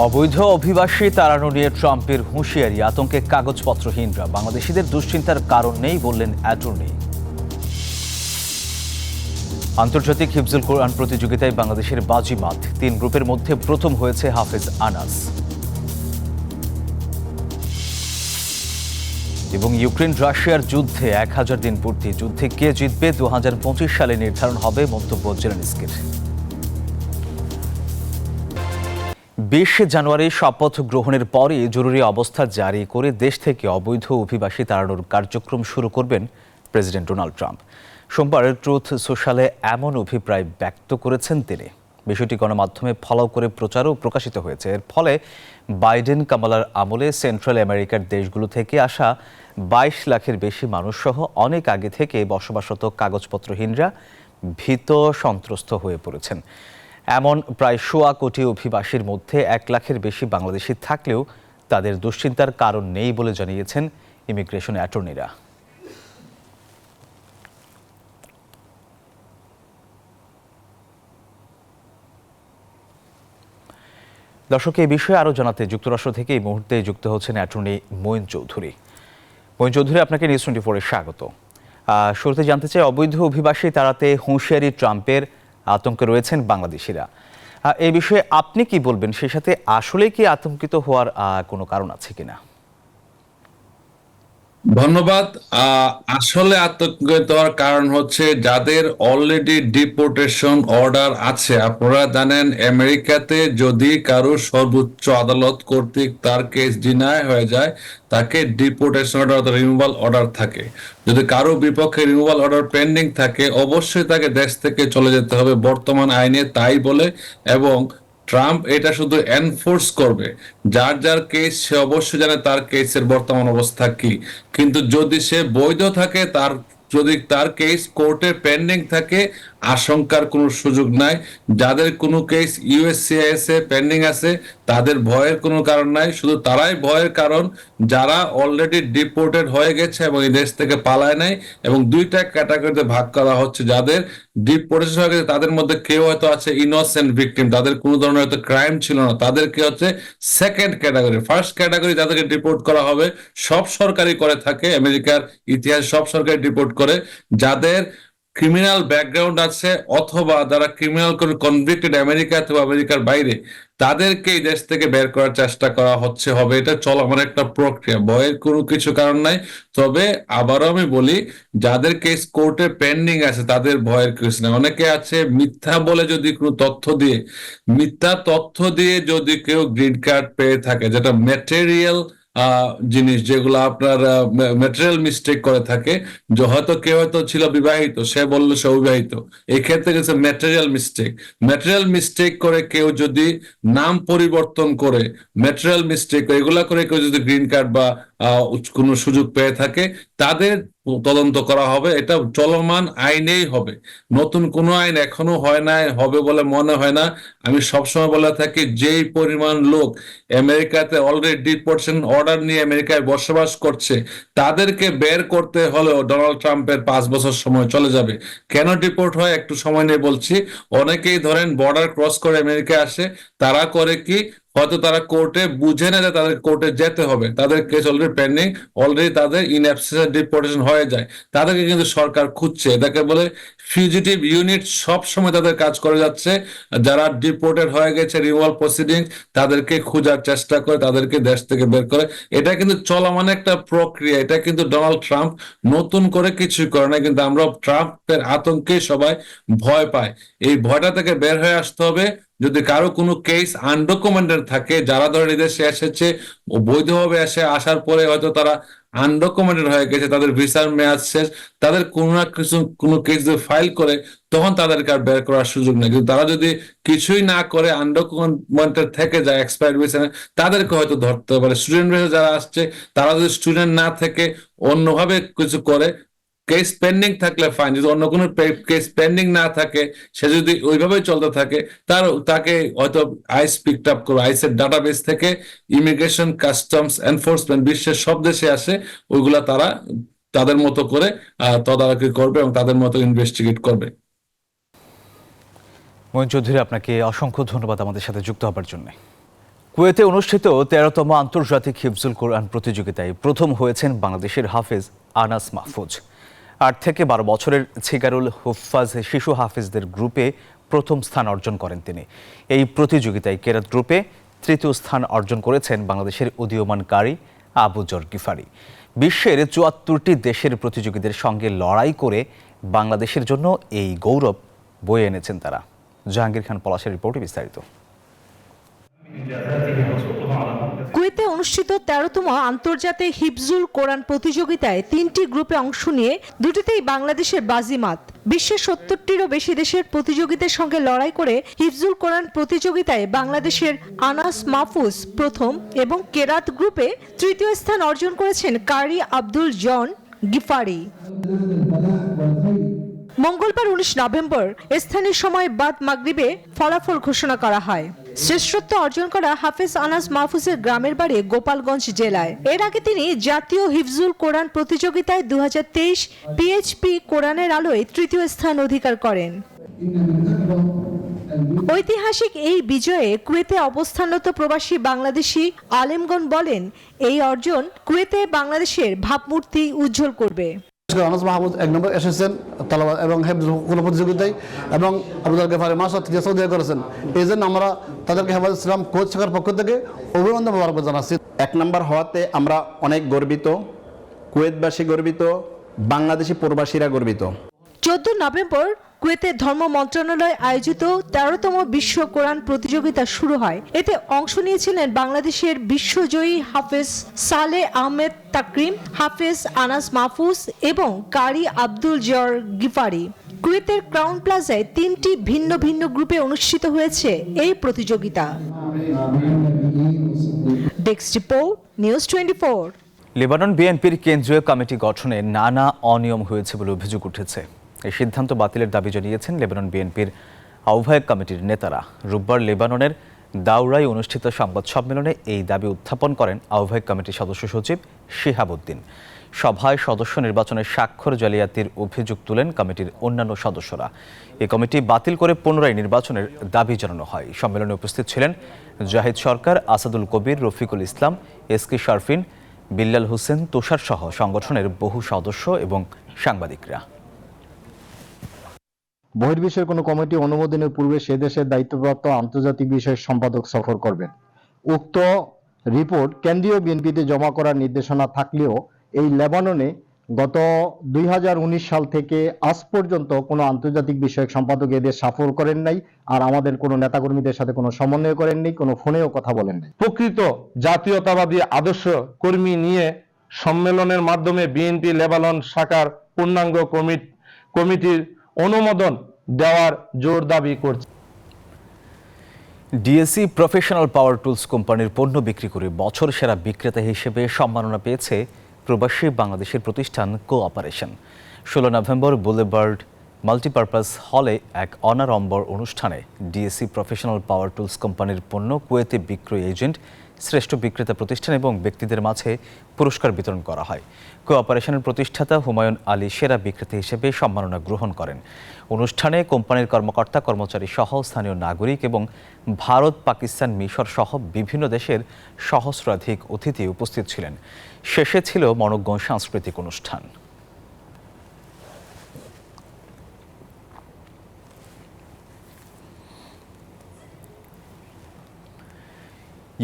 অবৈধ অভিবাসী তাড়ানো নিয়ে ট্রাম্পের হুঁশিয়ারি, আতঙ্কে কাগজপত্রহীনরা। বাংলাদেশিদের দুশ্চিন্তার কারণ নেই বললেন অ্যাটর্নি। আন্তর্জাতিক হিফজুল কোরআন প্রতিযোগিতায় বাংলাদেশের বাজিমাত, 3 গ্রুপের মধ্যে প্রথম হয়েছে হাফেজ আনাস। এবং ইউক্রেন রাশিয়ার যুদ্ধে 1000 দিন পূর্তি, যুদ্ধে কে জিতবে 2025 সালে নির্ধারণ হবে, মন্তব্য জেলেনস্কির। 20 জানুয়ারি শপথ গ্রহণের পরই জরুরি অবস্থা জারি করে দেশ থেকে অবৈধ অভিবাসী তাড়ানোর কার্যক্রম শুরু করবেন প্রেসিডেন্ট ডোনাল্ড ট্রাম্প। সোমবার ট্রুথ সোশ্যালে এমন অভিপ্রায় ব্যক্ত করেছেন তিনি। বিষয়টি গণমাধ্যমে ফলো করে প্রচারও প্রকাশিত হয়েছে। এর ফলে বাইডেন কামালার আমলে সেন্ট্রাল আমেরিকার দেশগুলো থেকে আসা 22 লাখের বেশি মানুষসহ অনেক আগে থেকে বসবাসরত কাগজপত্রহীনরা ভীত সন্ত্রস্ত হয়ে পড়েছেন। এমন প্রায় 1.25 কোটি অভিবাসীর মধ্যে 1 লাখের বেশি বাংলাদেশি থাকলেও তাদের দুশ্চিন্তার কারণ নেই বলে জানিয়েছেন ইমিগ্রেশন অ্যাটর্নিরা। দর্শক, এই বিষয়ে আরও জানাতে যুক্তরাষ্ট্র থেকে এই মুহূর্তে যুক্ত হচ্ছেন অ্যাটর্নি মঈন চৌধুরী। মঈন চৌধুরী, আপনাকে নিউজ 24-এ স্বাগত। শুরুতে জানতে চাই, অবৈধ অভিবাসী তাড়াতে হুঁশিয়ারি ট্রাম্পের, আতঙ্কে রয়েছেন বাংলাদেশিরা। এই বিষয়ে আপনি কি বলবেন? সেই সাথে আসলে কি আতঙ্কিত হওয়ার কোনো কারণ আছে কিনা? ধন্যবাদ। আসলে আতঙ্কিত হওয়ার কারণ হচ্ছে যাদের অলরেডি ডিপোর্টেশন অর্ডার আছে। আপনারা জানেন, আমেরিকাতে যদি কারো সর্বোচ্চ আদালত কর্তৃক তার কেস ডিনাই হয়ে যায়, তাকে ডিপোর্টেশন অর্ডার, রিমুভাল অর্ডার থাকে। যদি কারো বিপক্ষে রিমুভাল অর্ডার পেন্ডিং থাকে, অবশ্যই তাকে দেশ থেকে চলে যেতে হবে, বর্তমান আইনে তাই বলে। এবং ট্রাম্প এটা শুধু এনফোর্স করবে। যার যার কেস সে অবশ্যই জানে তার কেসের বর্তমান অবস্থা কি। কিন্তু যদি সে বৈধ থাকে, যদি তার কেস কোর্টে পেন্ডিং থাকে, আশঙ্কার কোনো সুযোগ নাই। যাদের কোনো কেস ইউএসসিআইএস এ পেন্ডিং আছে, তাদের ভয়ের কোনো কারণ নাই। শুধু তারাই ভয়ের কারণ যারা অলরেডি ডিপোর্টেড হয়ে গেছে এবং এই দেশ থেকে পালায় নাই। এবং 2টা ক্যাটাগরিতে ভাগ করা হচ্ছে। যাদের ডিপোর্টেশন হয়ে গেছে তাদের মধ্যে কেউ হয়তো আছে ইনোসেন্ট ভিকটিম, তাদের কোনো ধরনের হয়তো ক্রাইম ছিল না, তাদেরকে হচ্ছে সেকেন্ড ক্যাটাগরি। ফার্স্ট ক্যাটাগরি যাদেরকে ডিপোর্ট করা হবে, সব সরকারি করে থাকে, আমেরিকার ইতিহাস সব সরকারি ডিপোর্ট করে। যাদের ক্রিমিনাল ব্যাকগ্রাউন্ড আছে অথবা যারা ক্রিমিনাল করে কনভিক্টেড আমেরিকা অথবা আমেরিকার বাইরে, তাদেরকে এই দেশ থেকে বের করার চেষ্টা করা হবে। এটা চলমান একটা প্রক্রিয়া, ভয়ের কোনো কিছু কারণ নাই। তবে আবারও আমি বলি, যাদের কেস কোর্টে পেন্ডিং আছে তাদের ভয়ের কিছু নেই। অনেকে আছে মিথ্যা বলে, যদি কোনো মিথ্যা তথ্য দিয়ে যদি কেউ গ্রিন কার্ড পেয়ে থাকে, যেটা ম্যাটেরিয়াল জিনিস, যেগুলো আপনার ম্যাটেরিয়াল মিস্টেক করে থাকে। যে হয়তো কেউ হয়তো ছিল বিবাহিত, সে বললো সে অবিবাহিত, এই ক্ষেত্রে গেছে ম্যাটেরিয়াল মিস্টেক করে কেউ যদি নাম পরিবর্তন করে, ম্যাটেরিয়াল মিস্টেক এগুলা করে কেউ যদি গ্রিন কার্ড বা কোনো সুযোগ পেয়ে থাকে, তাদের তদন্ত করা হবে। এটা চলমান আইনেই হবে, নতুন কোনো আইন এখনো হয় না, হবে বলে মনে হয় না। আমি সবসময় বলে থাকি, যেই পরিমাণ লোক আমেরিকাতে অলরেডি ডিপোর্টেশন অর্ডার নিয়ে আমেরিকায় বসবাস করছে, তাদেরকে বের করতে হলেও ডোনাল্ড ট্রাম্পের 5 বছর সময় চলে যাবে। কেন ডিপোর্ট হয় একটু সময় নিয়ে বলছি। অনেকেই ধরেন বর্ডার ক্রস করে আমেরিকায় আসে, তারা করে কি, হয়তো তারা কোর্টে বুঝে না যে তাদের কোর্টে যেতে হবে, তাদের কেস অলরেডি পেন্ডিং, অলরেডি তাদের ইন অ্যাবসেন্স ডিপোর্টেশন হয়ে যায়, তাদেরকে কিন্তু সরকার খুঁজছে। এটাকে বলে ফিউজিটিভ ইউনিট, সব সময় তাদের কাজ করে যাচ্ছে। যারা ডিপোর্টেড হয়ে গেছে, রিমুভাল প্রসিডিং, তাদেরকে খোঁজার চেষ্টা করে, তাদেরকে দেশ থেকে বের করে। এটা কিন্তু চলমান একটা প্রক্রিয়া। এটা কিন্তু ডোনাল্ড ট্রাম্প নতুন করে কিছুই করে না, কিন্তু আমরা ট্রাম্পের আতঙ্কে সবাই ভয় পাই। এই ভয়টা থেকে বের হয়ে আসতে হবে। যদি কারো কোনো কেস আনডকুমেন্টেড থাকে, যারা ধরে এদেশে এসেছে ও বৈধভাবে আসার পরে হয়তো তারা আনডকুমেন্টেড হয়ে গেছে, তাদের ভিসার মেয়াদ শেষ, তাদের কোনো না কিছু কোনো কেস যদি ফাইল করে, তখন তাদেরকে আর বের করার সুযোগ নেই। কিন্তু তারা যদি কিছুই না করে আনডকুমেন্টেড থেকে যায়, এক্সপায়ার্ড ভিসা, তাদেরকে হয়তো ধরতে পারে। স্টুডেন্ট ভিসা যারা আসছে, তারা যদি স্টুডেন্ট না থেকে অন্যভাবে কিছু করে, কেস পেন্ডিং থাকলে ফাইন। যদি অন্য কোনো কেস পেন্ডিং না থাকে, সে যদি ওইভাবেই চলতে থাকে, তাকে হয়তো আইস পিকড আপ করবে, আইসের ডাটাবেস থেকে ইমিগ্রেশন, কাস্টমস, এনফোর্সমেন্ট, বিশ্বের সব দেশে আসে, ওইগুলা তারা তাদের মতো করে তদারকি করবে এবং তাদের মতো ইনভেস্টিগেট করবে। মঈন চৌধুরী, আপনাকে অসংখ্য ধন্যবাদ আমাদের সাথে যুক্ত হবার জন্য। কুয়েতে অনুষ্ঠিত ১৩তম আন্তর্জাতিক হিফজুল কোরআন প্রতিযোগিতায় প্রথম হয়েছেন বাংলাদেশের হাফেজ আনাস মাহফুজ। ৮ থেকে ১২ বছরের ছিগারুল হুফাজ শিশু হাফেজদের গ্রুপে প্রথম স্থান অর্জন করেন তিনি। এই প্রতিযোগিতায় কেরাত গ্রুপে তৃতীয় স্থান অর্জন করেছেন বাংলাদেশের উদীয়মান কারি আবু জর গিফারি। বিশ্বের ৭৪টি দেশের প্রতিযোগীদের সঙ্গে লড়াই করে বাংলাদেশের জন্য এই গৌরব বয়ে এনেছেন তারা। জাহাঙ্গীর খান পলাশের রিপোর্টে বিস্তারিত। কুয়েতে অনুষ্ঠিত ১৩তম আন্তর্জাতিক হিফজুল কোরআন প্রতিযোগিতায় ৩টি গ্রুপে অংশ নিয়ে দুটিতেই বাংলাদেশের বাজিমাত। বিশ্বের ৭০টিরও বেশি দেশের প্রতিযোগিতার সঙ্গে লড়াই করে হিফজুল কোরআন প্রতিযোগিতায় বাংলাদেশের আনাস মাহফুজ প্রথম এবং কেরাত গ্রুপে তৃতীয় স্থান অর্জন করেছেন কারি আব্দুল জন গিফারি। মঙ্গলবার ১৯ নভেম্বর স্থানীয় সময় বাদ মাগরিবে ফলাফল ঘোষণা করা হয়। শ্রেষ্ঠত্ব অর্জন করা হাফেজ আনাস মাহফুজের গ্রামের বাড়ি গোপালগঞ্জ জেলায়। এর আগে তিনি জাতীয় হিফজুল কোরআন প্রতিযোগিতায় ২০২৩ পিএইচপি কোরআনের আলোয় তৃতীয় স্থান অধিকার করেন। ঐতিহাসিক এই বিজয়ে কুয়েতে অবস্থানরত প্রবাসী বাংলাদেশি আলেমগণ বলেন, এই অর্জন কুয়েতে বাংলাদেশের ভাবমূর্তি উজ্জ্বল করবে। আনাস মাহফুজ ১ নম্বর এসেছেন তালাবাদ এবং হেফজুল কোরআন প্রতিযোগিতায় এবং আবু জর গিফারি মাশাআল্লাহ তৃতীয় স্থান অধিকার করেছেন। এই জন্য আমরা তাদেরকে হেফাজত ইসলাম কোচ শাখার পক্ষ থেকে অভিনন্দন মোবারক জানাচ্ছি। ১ নম্বর হওয়াতে আমরা অনেক গর্বিত, কুয়েতবাসী গর্বিত, বাংলাদেশি প্রবাসীরা গর্বিত। ১৪ নভেম্বর কুয়েতের ধর্ম মন্ত্রণালয় আয়োজিত ১৩তম বিশ্ব কোরআন প্রতিযোগিতা শুরু হয়। এতে অংশ নিয়েছিলেন বাংলাদেশের বিশ্বজয়ী হাফেজ সালে আহমেদ তাকরিম, হাফেজ আনাস মাহফুজ এবং কারি আব্দুল জর গিফারি। কুয়েতের ক্রাউন প্লাজায় ৩টি ভিন্ন ভিন্ন গ্রুপে অনুষ্ঠিত হয়েছে এই প্রতিযোগিতা। Desk report, news 24। লেবানন বিএনপির কেন্দ্রীয় কমিটি গঠনে নানা অনিয়ম হয়েছে বলে অভিযোগ উঠেছে। এই সিদ্ধান্ত বাতিলের দাবি জানিয়েছেন লেবানন বিএনপির আহ্বায়ক কমিটির নেতারা। রোববার লেবাননের দাউরায় অনুষ্ঠিত সংবাদ সম্মেলনে এই দাবি উত্থাপন করেন আহ্বায়ক কমিটির সদস্য সচিব শিহাব উদ্দিন। সভায় সদস্য নির্বাচনের স্বাক্ষর জালিয়াতির অভিযোগ তুলেন কমিটির অন্যান্য সদস্যরা। এই কমিটি বাতিল করে পুনরায় নির্বাচনের দাবি জানানো হয়। সম্মেলনে উপস্থিত ছিলেন জাহিদ সরকার, আসাদুল কবির, রফিকুল ইসলাম, এসকে শারফিন, বিল্লাল হোসেন, তুষার সহ সংগঠনের বহু সদস্য এবং সাংবাদিকরা। বহির্বিশ্বের কোনো কমিটি অনুমোদনের পূর্বে সে দেশের দায়িত্বপ্রাপ্ত আন্তর্জাতিক বিষয়ের সম্পাদক সফর করবেন। উক্ত রিপোর্ট কেন্দ্রীয় বিএনপিতে জমা করার নির্দেশনা থাকলেও এই লেবাননে গত ২০১৯ সাল থেকে আজ পর্যন্ত কোনো আন্তর্জাতিক বিষয়ক সম্পাদক এদের সফর করেন নাই, আর আমাদের কোনো নেতাকর্মীদের সাথে কোনো সমন্বয় করেননি, কোনো ফোনেও কথা বলেন নাই। প্রকৃত জাতীয়তাবাদী আদর্শ কর্মী নিয়ে সম্মেলনের মাধ্যমে বিএনপি লেবানন শাখার পূর্ণাঙ্গ কমিটির অনুমোদন দেওয়ার জোর দাবি করছে। ডিএসই প্রফেশনাল পাওয়ার টুলস কোম্পানির পণ্য বিক্রি করে বছর সেরা বিক্রেতা হিসেবে সম্মাননা পেয়েছে প্রবাসী বাংলাদেশের প্রতিষ্ঠান কোঅপারেশন। ১৬ নভেম্বর বুলেভার্ড মাল্টিপারপাস হলে এক অনারম্বর অনুষ্ঠানে ডিএসই প্রফেশনাল পাওয়ার টুলস কোম্পানির পণ্য কুয়েতে বিক্রয় এজেন্ট, শ্রেষ্ঠ বিক্রেতা প্রতিষ্ঠান এবং ব্যক্তিদের মাঝে পুরস্কার বিতরণ করা হয়। কোঅপারেশনের প্রতিষ্ঠাতা হুমায়ুন আলী সেরা বিক্রেতা হিসেবে সম্মাননা গ্রহণ করেন। অনুষ্ঠানে কোম্পানির কর্মকর্তা কর্মচারী সহ স্থানীয় নাগরিক এবং ভারত, পাকিস্তান, মিশর সহ বিভিন্ন দেশের সহস্রাধিক অতিথি উপস্থিত ছিলেন। শেষে ছিল মনোজ্ঞ সাংস্কৃতিক অনুষ্ঠান।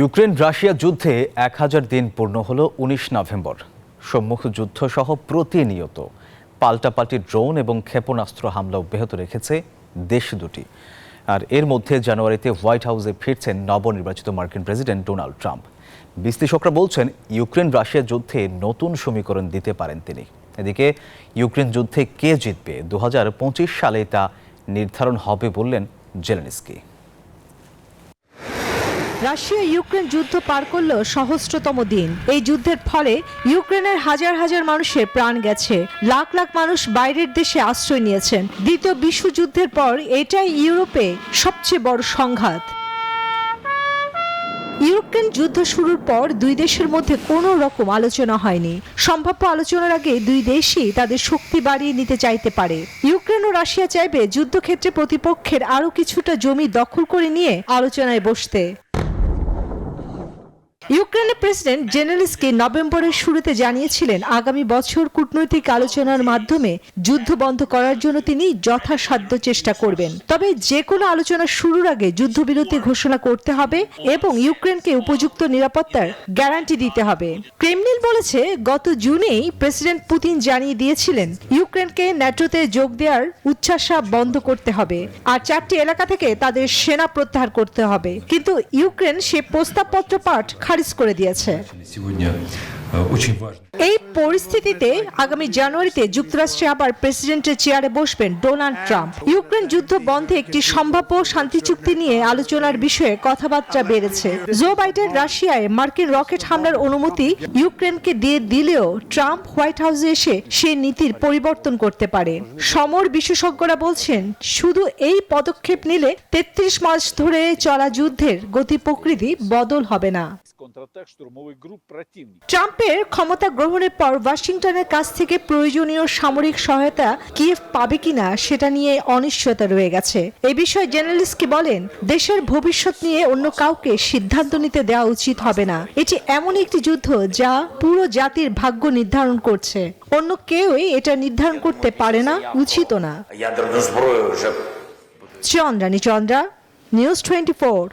ইউক্রেন রাশিয়া যুদ্ধে ১০০০ দিন পূর্ণ হলো ১৯ নভেম্বর। সম্মুখ যুদ্ধ সহ প্রতিনিয়ত পাল্টাপাল্টি ড্রোন এবং ক্ষেপণাস্ত্র হামলা অব্যাহত রেখেছে দেশ দুটি। আর এর মধ্যে জানুয়ারিতে হোয়াইট হাউসে ফিরছেন নবনির্বাচিত মার্কিন প্রেসিডেন্ট ডোনাল্ড ট্রাম্প। বিশ্লেষকরা বলছেন, ইউক্রেন রাশিয়া যুদ্ধে নতুন সমীকরণ দিতে পারেন তিনি। এদিকে ইউক্রেন যুদ্ধে কে জিতবে ২০২৫ সালে তা নির্ধারণ হবে বললেন জেলেনস্কি। রাশিয়া ইউক্রেন যুদ্ধ পার করল সহস্রতম দিন। এই যুদ্ধের ফলে ইউক্রেনের হাজার হাজার মানুষের প্রাণ গেছে, লাখ লাখ মানুষ বাইরের দেশে আশ্রয় নিয়েছেন। দ্বিতীয় বিশ্বযুদ্ধের পর এটাই ইউরোপে সবচেয়ে বড় সংঘাত। ইউক্রেন যুদ্ধ শুরুর পর দুই দেশের মধ্যে কোনো রকম আলোচনা হয়নি। সম্ভাব্য আলোচনার আগে দুই দেশই তাদের শক্তি বাড়িয়ে নিতে চাইতে পারে। ইউক্রেন ও রাশিয়া চাইবে যুদ্ধক্ষেত্রে প্রতিপক্ষের আরও কিছুটা জমি দখল করে নিয়ে আলোচনায় বসতে। ইউক্রেনের প্রেসিডেন্ট জেলেনস্কি নভেম্বরের শুরুতে জানিয়েছিলেন আগামী বছর কূটনৈতিক আলোচনার মাধ্যমে যুদ্ধ বন্ধ করার জন্য তিনি যথাসাধ্য চেষ্টা করবেন। তবে যে কোনো আলোচনা শুরুর আগে যুদ্ধবিরতি ঘোষণা করতে হবে এবং ইউক্রেনকে উপযুক্ত নিরাপত্তার গ্যারান্টি দিতে হবে। ক্রেমলিন বলেছে গত জুনেই প্রেসিডেন্ট পুতিন জানিয়ে দিয়েছিলেন ইউক্রেনকে ন্যাটোতে যোগ দেওয়ার উচ্ছ্বাস বন্ধ করতে হবে আর 4টি এলাকা থেকে তাদের সেনা প্রত্যাহার করতে হবে, কিন্তু ইউক্রেন সে প্রস্তাবপত্র পাঠ খারিজ করে দিয়েছে। এই পরিস্থিতিতে আগামী জানুয়ারিতে যুক্তরাষ্ট্রে আবার প্রেসিডেন্টের চেয়ারে বসবেন ডোনাল্ড ট্রাম্প। ইউক্রেন যুদ্ধ বন্ধে একটি সম্ভাব্য শান্তি চুক্তি নিয়ে আলোচনার বিষয়ে কথাবার্তা বেড়েছে। জো বাইডেন রাশিয়ায় মার্কিন রকেট হামলার অনুমতি ইউক্রেনকে দিয়ে দিলেও ট্রাম্প হোয়াইট হাউসে এসে সেই নীতির পরিবর্তন করতে পারে। সমর বিশেষজ্ঞরা বলছেন শুধু এই পদক্ষেপ নিলে 33 মাস ধরে চলা যুদ্ধের গতি প্রকৃতি বদল হবে না। ট্রাম্পের ক্ষমতা গ্রহণের পর ওয়াশিংটনের কাছ থেকে প্রয়োজনীয় সামরিক সহায়তা কিয়েভ পাবে কিনা সেটা নিয়ে অনিশ্চয়তা রয়ে গেছে। এই বিষয়ে জেলেনস্কি বলেন দেশের ভবিষ্যৎ নিয়ে অন্য কাউকে সিদ্ধান্ত নিতে দেওয়া উচিত হবে না। এটি এমন একটি যুদ্ধ যা পুরো জাতির ভাগ্য নির্ধারণ করছে, অন্য কেউই এটা নির্ধারণ করতে পারে না, উচিতও না। চন্দ্রানী চন্দ্রা, নিউজ 24।